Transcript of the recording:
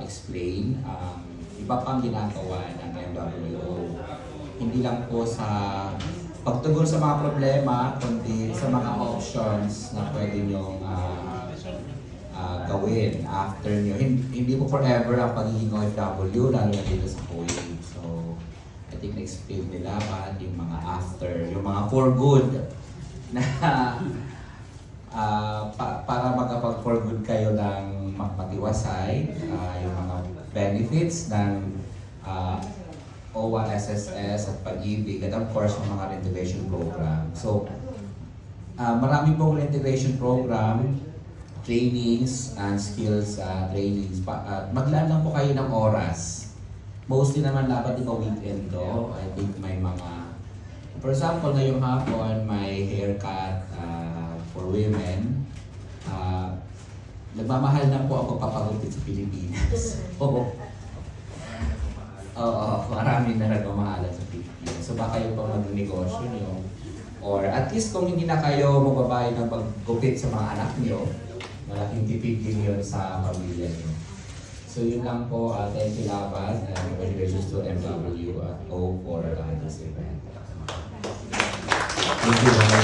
explain. Iba pang ginagawa ng MWO. Hindi lang po sa pagtugon sa mga problema, kundi sa mga options na pwede nyo gawin after nyo. Hindi po forever ang pagiging OFW, lalo na dito sa Kuwait. So, I think na-explain nila yung mga after, yung mga for good na para makapag-for good kayo ng mag-iwasay, yung mga benefits ng OWA, SSS at Pag-ibig, at of course yung mga reintegration program. So, marami pong reintegration program, trainings and skills trainings. Maglaan lang po kayo ng oras. Mostly naman dapat ito weekend to. I think may mga, for example, ngayong hapon may haircut for women. Nagmamahal na po ako papagupit sa Pilipinas. Oo, marami na nagmamahalan sa Pilipinas. So baka kayo pa mag-negosyo nyo. Or at least kung hindi na kayo magbabayad ng paggupit sa mga anak nyo, malaking tipid din yun sa pamilya nyo. So yun lang po. Thank you, Laban, and congratulations to MWO for this event. Thank you.